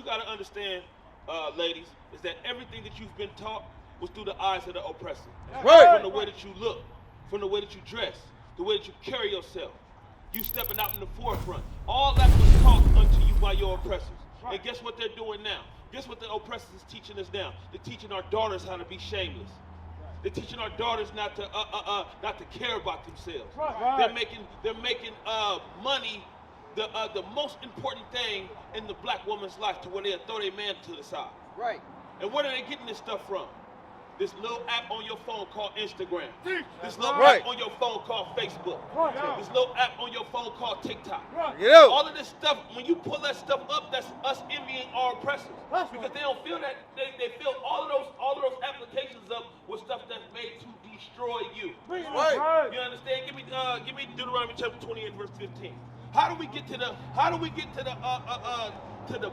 gotta understand, ladies, is that everything that you've been taught was through the eyes of the oppressor. Right. From the way that you look, from the way that you dress, the way that you carry yourself, you stepping out in the forefront. All that was taught unto you by your oppressors. And guess what they're doing now? Guess what the oppressors is teaching us now? They're teaching our daughters how to be shameless. They're teaching our daughters not to care about themselves. Right. They're making money the most important thing in the black woman's life, to where they'll throw their man to the side. Right. And where are they getting this stuff from? This little app on your phone called Instagram. This little Right. app on your phone called Facebook. Right. This little app on your phone called TikTok. Right. Yeah. All of this stuff, when you pull that stuff up, that's us envying our oppressors. That's Because right. they don't feel that, they feel all of those applications up with stuff that's made to destroy you. Right. You understand? Give me Deuteronomy chapter 28 verse 15. How do we get to the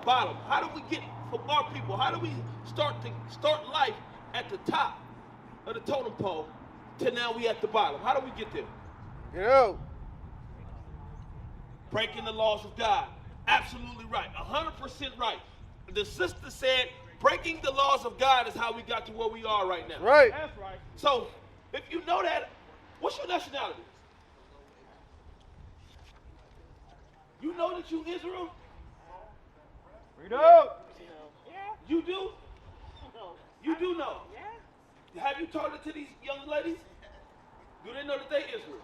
bottom? How do we get from our people? How do we start life at the top of the totem pole to now we at the bottom? How do we get there? Yeah. Breaking the laws of God. Absolutely right. 100% right. The sister said breaking the laws of God is how we got to where we are right now. Right. That's right. So if you know that, what's your nationality? You know that you Israel? Read up. You do? You do know? Have you taught it to these young ladies? Do they know that they Israel?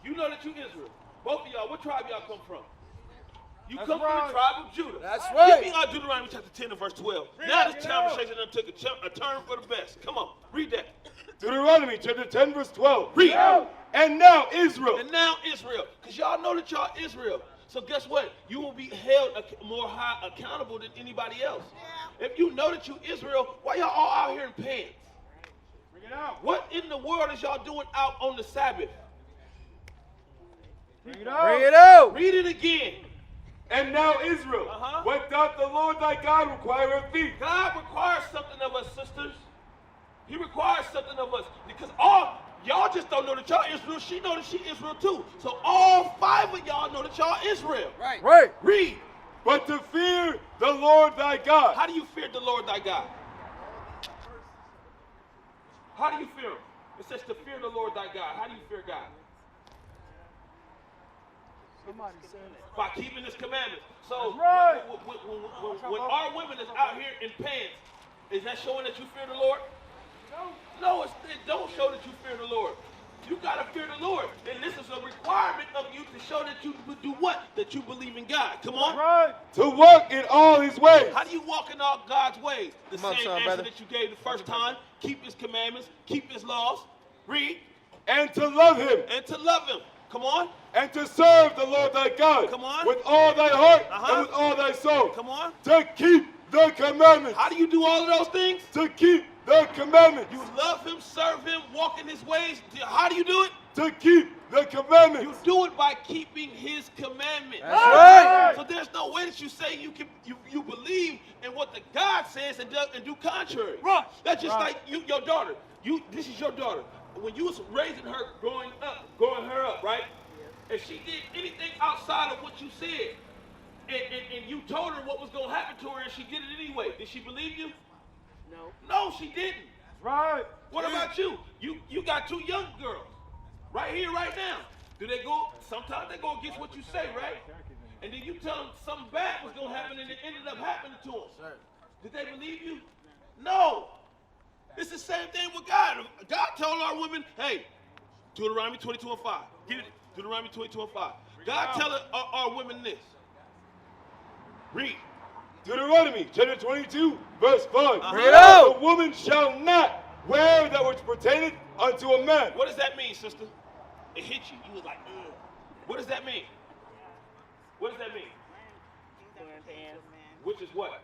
You know that you Israel. Both of y'all, what tribe y'all come from? You That's come from right. the tribe of Judah. That's Give right. me Deuteronomy chapter 10 and verse 12. Read Now it, this get conversation done took a turn for the best. Come on, read that. Deuteronomy chapter 10 verse 12. Read. And now Israel. And now Israel, because y'all know that y'all Israel. So guess what? You will be held more high accountable than anybody else. If you know that you Israel, why y'all all out here in pants? Bring it out. What in the world is y'all doing out on the Sabbath? Bring it Bring out. it out. Read it again. And now Israel. Uh-huh. What doth the Lord thy God require of thee? God requires something of us, sisters. He requires something of us. Because y'all just don't know that y'all Israel. She know that she Israel too. So all 5 of y'all know that y'all Israel. Right. Right. Read. But to fear the Lord thy God. How do you fear the Lord thy God? How do you fear him? It says to fear the Lord thy God. How do you fear God? Somebody said it. By keeping his commandments. So That's right. when our women is out here in pants, is that showing that you fear the Lord? No, it don't show that you fear the Lord. You gotta fear the Lord. And this is a requirement of you to show that you do what? That you believe in God. Come on. Right. To walk in all his ways. How do you walk in all God's ways? The Come on, same son, answer brother. that you gave the first time. Keep his commandments. Keep his laws. Read. And to love him. And to love him. Come on. And to serve the Lord thy God. Come on. With all thy heart Uh-huh. and with all thy soul. Come on. To keep the commandments. How do you do all of those things? To keep the commandments. You love him, serve him, walk in his ways. How do you do it? To keep the commandments. You do it by keeping his commandments. That's right. So there's no way that you say you believe in what the God says and do contrary. Right. That's just Right. like your daughter. This is your daughter. When you was raising her, growing her up, right? If she did anything outside of what you said, and you told her what was going to happen to her, and she did it anyway, did she believe you? No. No, she didn't. Right. What about you? You got 2 young girls right here, right now. Do they go? Sometimes they go against what you say, right? And then you tell them something bad was going to happen, and it ended up happening to them. Did they believe you? No. It's the same thing with God. God told our women, hey, Deuteronomy 22 and 5. Get it? Deuteronomy 22 and 5. God telling our women this. Read. Deuteronomy chapter 22 verse 5. Uh-huh. Bring it out. The woman shall not wear that which pertaineth unto a man. What does that mean, sister? It hit you. You was like, ugh. What does that mean? What does that mean? Which is what?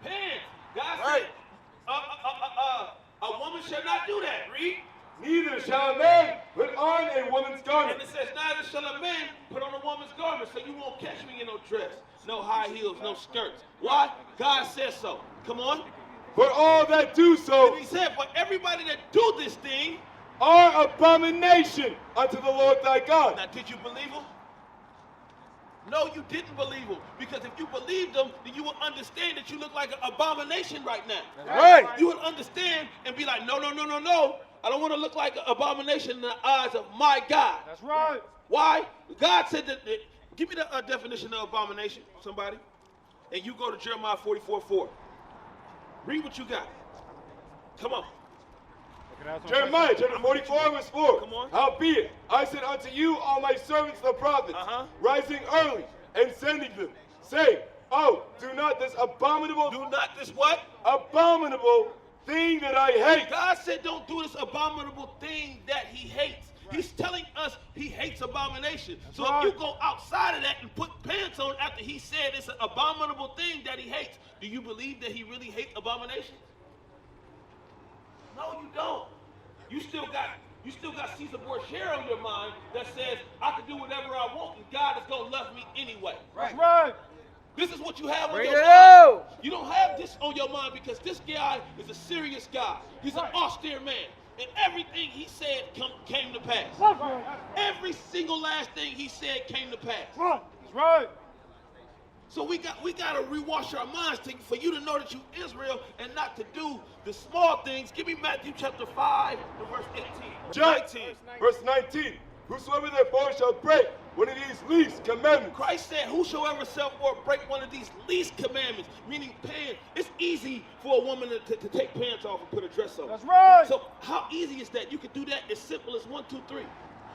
Pants. God Right. said, a woman shall not do that. Read. Neither shall a man put on a woman's And garment. it says, neither shall a man put on a woman's garment, so you won't catch me in no dress, no high heels, no skirts. Why? God says so. Come on. For all that do so And he said, for everybody that do this thing, are abomination unto the Lord thy God. now did you believe him? No, you didn't believe them. Because if you believed them, then you would understand that you look like an abomination right now. That's right. You would understand and be like, no, no, no, no, no. I don't want to look like an abomination in the eyes of my God. That's right. Why? God said that, give me the definition of abomination, somebody. And you go to Jeremiah 44:4. Read what you got. Come on. Jeremiah chapter 44 verse 4. Come on. Howbeit, I said unto you, all my servants the prophets, rising early and sending them, saying, oh, do not this abominable, Do not this what? abominable thing that I hate. God said don't do this abominable thing that he hates. He's telling us he hates abomination. So if you go outside of that and put pants on after he said it's an abominable thing that he hates, do you believe that he really hates abomination? No, you don't. You still got Caesar Borgia on your mind that says I can do whatever I want and God is gonna love me anyway. That's right. This is what you have on Bring your it mind. out. You don't have this on your mind because this guy is a serious guy. He's an austere man. And everything he said came to pass. Right. Every single last thing he said came to pass. That's right. So we got to rewash our minds for you to know that you Israel and not to do the small things. Give me Matthew chapter 5 and verse 18. John, 19. verse 19. Whosoever therefore shall break one of these least commandments. Christ said, whosoever shall break one of these least commandments, meaning pants. It's easy for a woman to take pants off and put a dress on. That's right. So how easy is that? You can do that as simple as 1, 2, 3.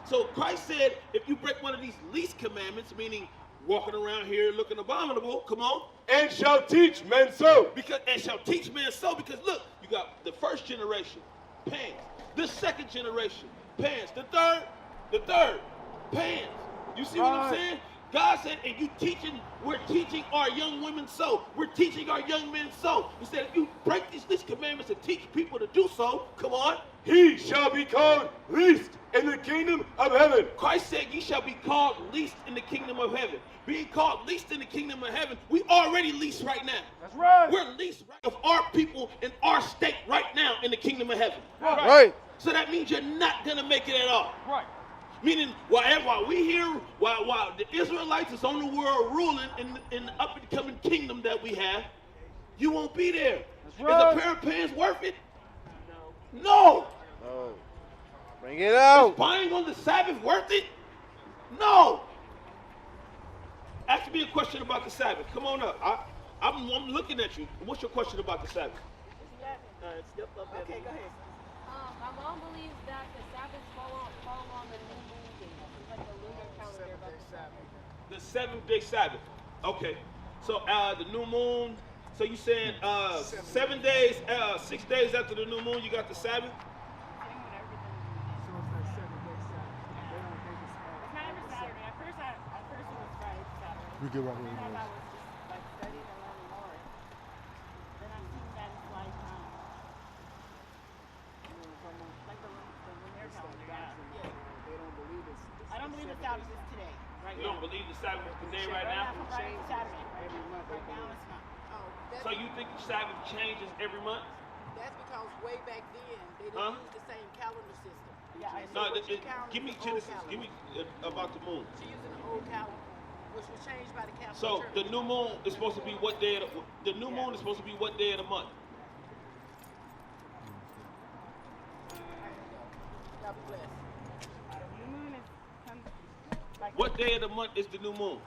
So Christ said, if you break one of these least commandments, meaning walking around here looking abominable, come on. And shall teach men so. And shall teach men so, because look, you got the first generation, pants. The second generation, pants. The third, pants. You see what I'm saying? God said, and we're teaching our young women so. We're teaching our young men so. He said, if you break these commandments and teach people to do so, come on. He shall be called least in the kingdom of heaven. Christ said, ye shall be called least in the kingdom of heaven. Being called least in the kingdom of heaven, we already least right now. That's right. We're least of our people in our state right now in the kingdom of heaven. Right. So that means you're not going to make it at all. Right. Meaning, while we here, while the Israelites is on the world ruling in the up and coming kingdom that we have, you won't be there. That's right. Is a pair of pants worth it? No. Oh. Bring it out. Is buying on the Sabbath worth it? No. Ask me a question about the Sabbath. Come on up. I'm looking at you. What's your question about the Sabbath? Okay, go ahead. My mom believes that the Sabbath fall on the new moon day, like the lunar calendar about the Sabbath. The Seventh Day Sabbath. Okay. So the new moon. So you saying 7 days, 6 days after the new moon, you got the Sabbath? Same with everything. It's not every Saturday. At first it was Friday, Saturday. We get right where Then it I is. was just like studying and learning more. Then I've seen that it's like the lunar calendar. Yeah. I don't believe the Sabbath is today. Right You now. don't believe the Sabbath is today right now? From Friday to Saturday. Right now it's not. So you think the Sabbath changes every month? That's because way back then they didn't use the same calendar system. Yeah, I No, what you count give me is the old Genesis. calendar. Give me about the moon. She's using the old calendar, which was changed by the Catholic So Church. the new moon is supposed to be what day? The new moon is supposed to be what day of the month? God bless. New moon is like What day of the month is the new moon?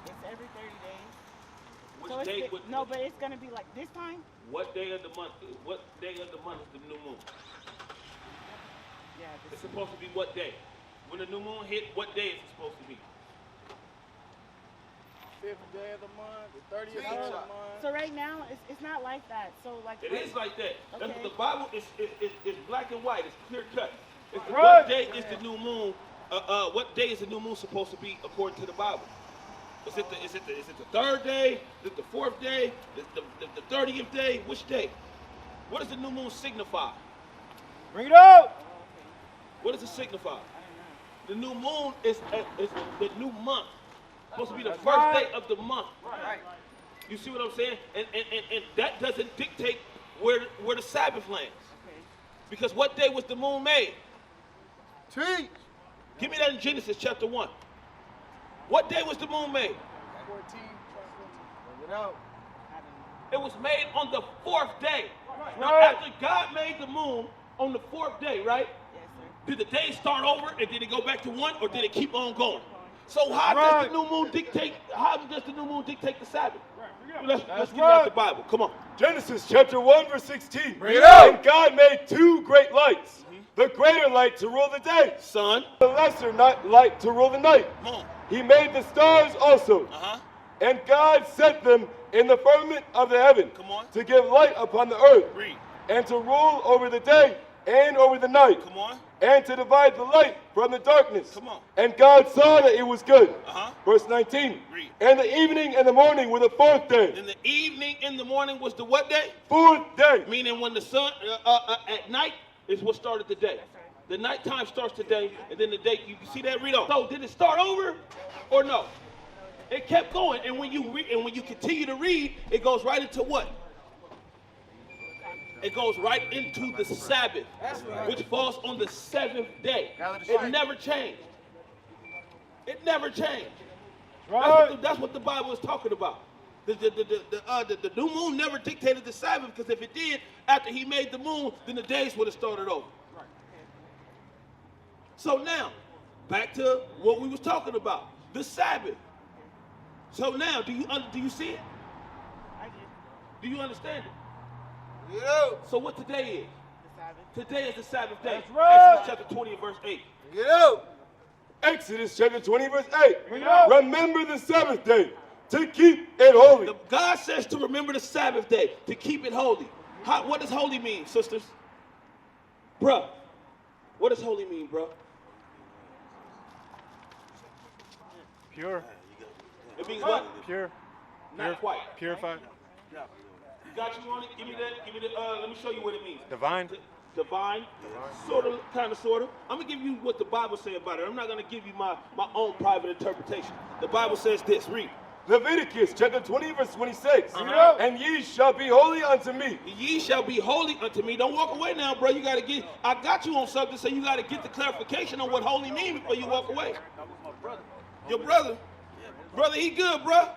it's every 30 days. Which So day? it's no, but it's gonna be like this time. What day of the month? What day of the month is the new moon? Yeah, It's supposed to be what day? When the new moon hit, what day is it supposed to be? 5th day of the month, the 30th day of the month. So right now it's not like that. So like It is like that. That's Okay. what the Bible is black and white. It's clear cut. It's Right. What day is the new moon? What day is the new moon supposed to be according to the Bible? Is it the third day? Is it the fourth day? The 30th day? Which day? What does the new moon signify? Bring it out. What does it signify? The new moon is the new month. Supposed to be the That's first right. day of the month. Right. You see what I'm saying? And that doesn't dictate where the Sabbath lands. Because what day was the moon made? Teach. Give me that in Genesis chapter 1. What day was the moon made? Bring it out. It was made on the 4th day. Now, Right. after God made the moon on the 4th day, right? Did the day start over and did it go back to 1 or did it keep on going? So how does Right. the new moon dictate? How does the new moon dictate the Sabbath? Let's That's get it out right. the Bible. Come on. Genesis chapter 1, verse 16. Bring it out. And God made 2 great lights. The greater light to rule the day. Son. The lesser light to rule the night. Come on. He made the stars also. Uh-huh. And God set them in the firmament of the heaven. Come on. To give light upon the earth. Read. And to rule over the day and over the night. Come on. And to divide the light from the darkness. Come on. And God saw that it was good. Uh-huh. Verse 19. Read. And the evening and the morning were the 4th day. Then the evening in the morning was the what day? 4th day. Meaning when the sun, at night is what started the day. The nighttime starts today, and then the day, you can see that, read on. So did it start over or no? It kept going, and when you continue to read, it goes right into what? It goes right into the Sabbath, which falls on the 7th day. It never changed. It never changed. Right. That's what the Bible is talking about. The new moon never dictated the Sabbath, because if it did, after he made the moon, then the days would have started over. So now, back to what we was talking about, the Sabbath. So now, do you see it? Do you understand it? Yeah. So what today is? Today is the Sabbath day. That's right. Exodus chapter 20 and verse 8. Get out. Exodus chapter 20 verse 8. Bring it out. Remember the Sabbath day to keep it holy. God says to remember the Sabbath day, to keep it holy. What does holy mean, sisters? Bruh, what does holy mean, bruh? Pure. It means what? Pure. Not quite. Purified. You got you on it? Give me that. Give me the. Let me show you what it means. Divine. Divine, sort of, kind of, sort of. I'm gonna give you what the Bible says about it. I'm not gonna give you my own private interpretation. The Bible says this. Read. Leviticus chapter 20 verse 26. Uh-huh. And ye shall be holy unto me. Ye shall be holy unto me. Don't walk away now, bro. You gotta get. I got you on something, so you gotta get the clarification on what holy means before you walk away. Your brother. Brother, he good, bro.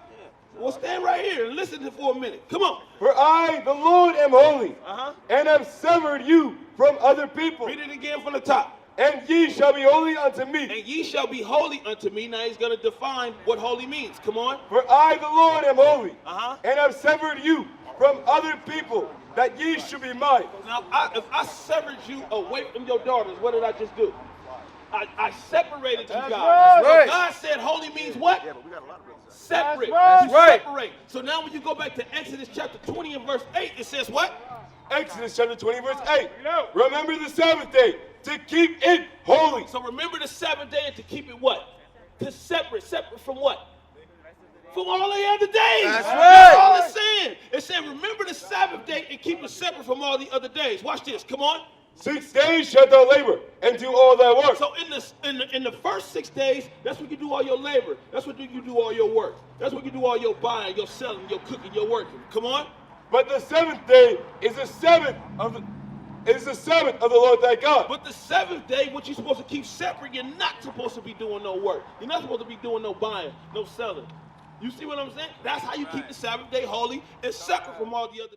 Well, stand right here and listen for a minute. Come on. For I, the Lord, am holy, Uh-huh. and have severed you from other people. Read it again from the top. And ye shall be holy unto me. And ye shall be holy unto me. Now he's going to define what holy means. Come on. For I, the Lord, am holy, Uh-huh. and have severed you from other people, that ye should be mine. Now, if I severed you away from your daughters, what did I just do? I separated you That's guys. right. So God said holy means what? Separate. That's right. Separate. So now when you go back to Exodus chapter 20 and verse 8, it says what? Exodus chapter 20 verse 8. out. Remember the Sabbath day to keep it holy. So remember the Sabbath day and to keep it what? To separate. Separate from what? From all the other days. That's That's right. all it's saying. It's saying remember the Sabbath day and keep it separate from all the other days. Watch this. Come on. 6 days shalt thou labor and do all thy work. So in the first 6 days, that's when you do all your labor. That's when you do all your work. That's when you do all your buying, your selling, your cooking, your working. Come on. But the 7th day is the Sabbath of the Lord thy God. But the 7th day, what you're supposed to keep separate, you're not supposed to be doing no work. You're not supposed to be doing no buying, no selling. You see what I'm saying? That's how you keep the Sabbath day holy and separate from all the other.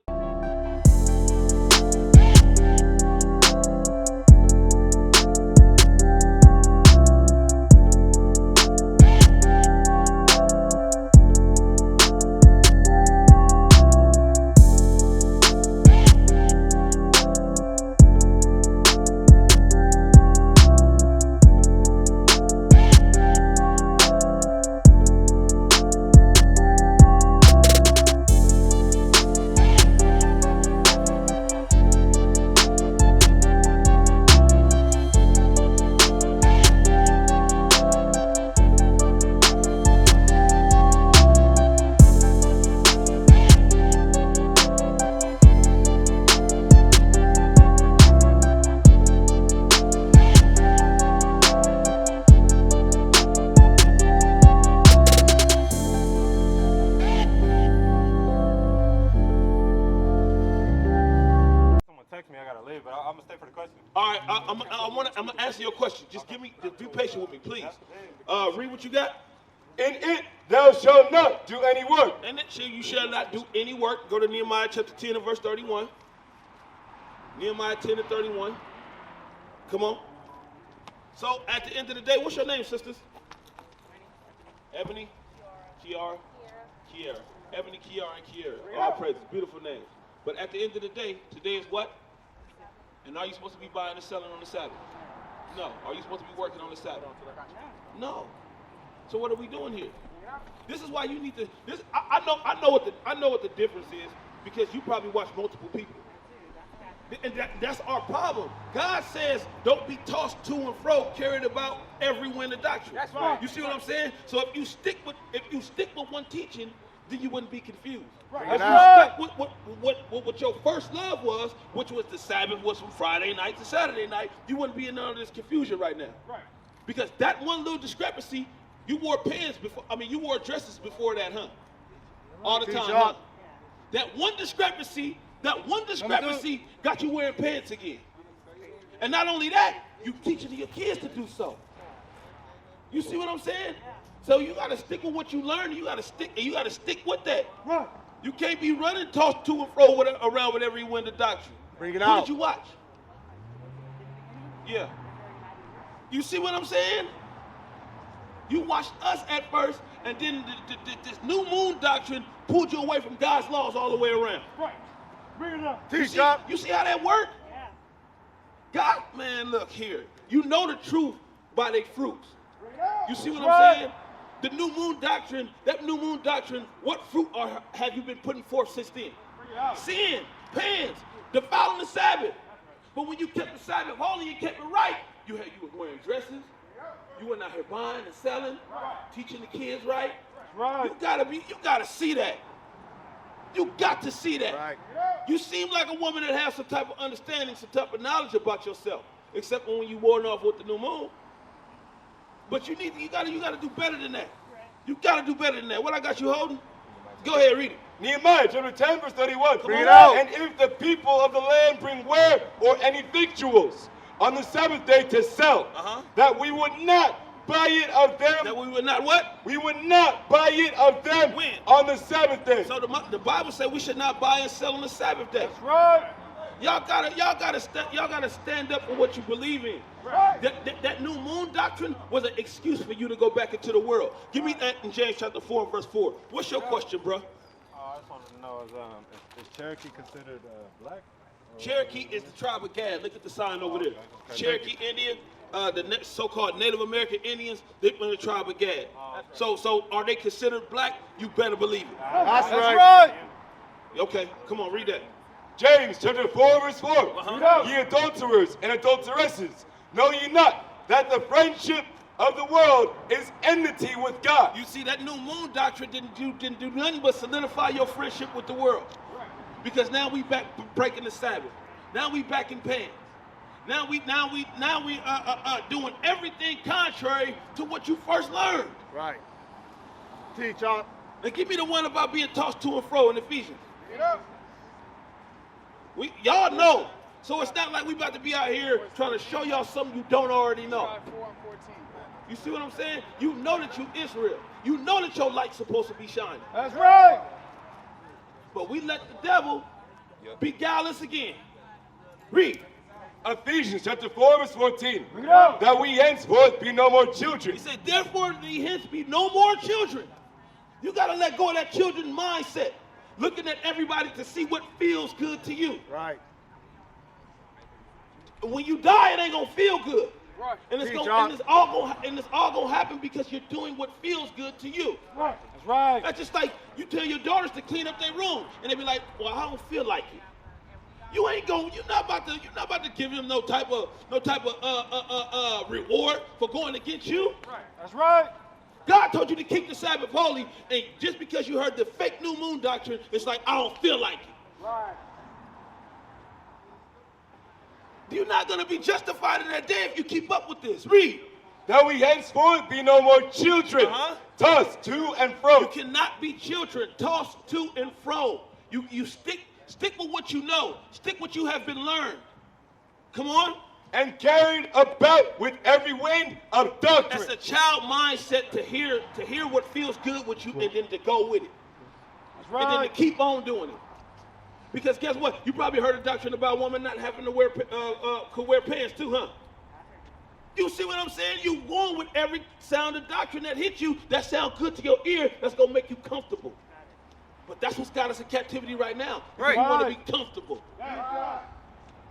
I'm gonna answer your question. Just be patient with me, please. Read what you got. In it thou shalt not do any work. And it you shall not do any work. Go to Nehemiah chapter 10 and verse 31. Nehemiah 10 and 31. Come on. So at the end of the day, what's your name, sisters? Ebony, Kiara, Ebony, Kiara, and Kiara. All praises, beautiful names. But at the end of the day, today is what? And are you supposed to be buying and selling on the Sabbath? No. Are you supposed to be working on the Sabbath? No. So what are we doing here? This is why you need to. I know what the difference is, because you probably watch multiple people. And that's our problem. God says, don't be tossed to and fro, carried about every wind of doctrine. That's right. You see what I'm saying? So if you stick with one teaching, then you wouldn't be confused. Right. If That's you stuck with what your first love was, which was the Sabbath, was from Friday night to Saturday night, you wouldn't be in none of this confusion right now. Right. Because that one little discrepancy, you wore pants before. I mean, you wore dresses before that, huh? All the time, huh? That one discrepancy got you wearing pants again. And not only that, you teaching your kids to do so. You see what I'm saying? So you got to stick with what you learn. You got to stick with that. Right. You can't be running, tossed to and fro around with every wind of doctrine. Bring it Who out. did you watch? Yeah. You see what I'm saying? You watched us at first, and then this new moon doctrine pulled you away from God's laws all the way around. Right. Bring it up. Teach up. You see how that worked? Yeah. God, man, look here. You know the truth by their fruits. You see what Right. I'm saying? The new moon doctrine, what fruit have you been putting forth since then? Sin, pans, defiling the Sabbath. But when you kept the Sabbath holy and kept it right, you were wearing dresses. You were not here buying and selling, teaching the kids right. Right. You gotta see that. You got to see that. Right. You seem like a woman that has some type of understanding, some type of knowledge about yourself, except when you wore off with the new moon. But you gotta do better than that. You gotta do better than that. What I got you holding? Go ahead, read it. Nehemiah chapter 10 verse 31. Bring it out. And if the people of the land bring ware or any victuals on the Sabbath day to sell, that we would not buy it of them. That we would not what? We would not buy it of them When? on the Sabbath day. So the Bible said we should not buy and sell on the Sabbath day. That's right. Y'all gotta stand up for what you believe in. Right. That new moon doctrine was an excuse for you to go back into the world. Give me that in James chapter 4 and verse 4. What's your question, bro? I just wanted to know, is Cherokee considered black? Cherokee is the tribe of Gad. Look at the sign over there. Cherokee Indian, the so-called Native American Indians, they're from the tribe of Gad. So are they considered black? You better believe it. That's right. Okay, come on, read that. James chapter 4 verse 4. Uh-huh. Ye adulterers and adulteresses, know ye not that the friendship of the world is enmity with God? You see, that new moon doctrine didn't do nothing but solidify your friendship with the world. Because now we back breaking the Sabbath. Now we back in pants. Now we doing everything contrary to what you first learned. Right. Teach up. Now give me the one about being tossed to and fro in Ephesians. Y'all know. So it's not like we about to be out here trying to show y'all something you don't already know. 4 and 14. You see what I'm saying? You know that you Israel. You know that your light's supposed to be shining. That's right. But we let the devil beguile us again. Read. Ephesians chapter 4 verse 14. Bring it out. That we henceforth be no more children. He said, therefore, thee hence be no more children. You got to let go of that children mindset. Looking at everybody to see what feels good to you. Right. When you die, it ain't going to feel good. Right. And it's Teach gonna, up. and it's all gonna happen because you're doing what feels good to you. Right. That's right. That's just like you tell your daughters to clean up their room, and they be like, "Well, I don't feel like it." You're not about to give them no type of reward for going against you. Right. That's right. God told you to keep the Sabbath holy, and just because you heard the fake new moon doctrine, it's like I don't feel like it. Right. You're not gonna be justified in that day if you keep up with this. Read. That we henceforth be no more children, tossed to and fro. You cannot be children tossed to and fro. You stick with what you know. Stick what you have been learned. Come on. and carried about with every wind of doctrine. That's a child mindset to hear what feels good with you and then to go with it. That's And then to right. keep on doing it. Because guess what? You probably heard a doctrine about a woman not having to wear could wear pants too, huh? You see what I'm saying? You going with every sound of doctrine that hits you, that sounds good to your ear, that's going to make you comfortable. But that's what's got us in captivity right now. Right. We want to be comfortable.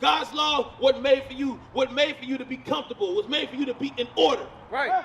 God's law wasn't made for you. Wasn't made for you to be comfortable. It was made for you to be in order. Right.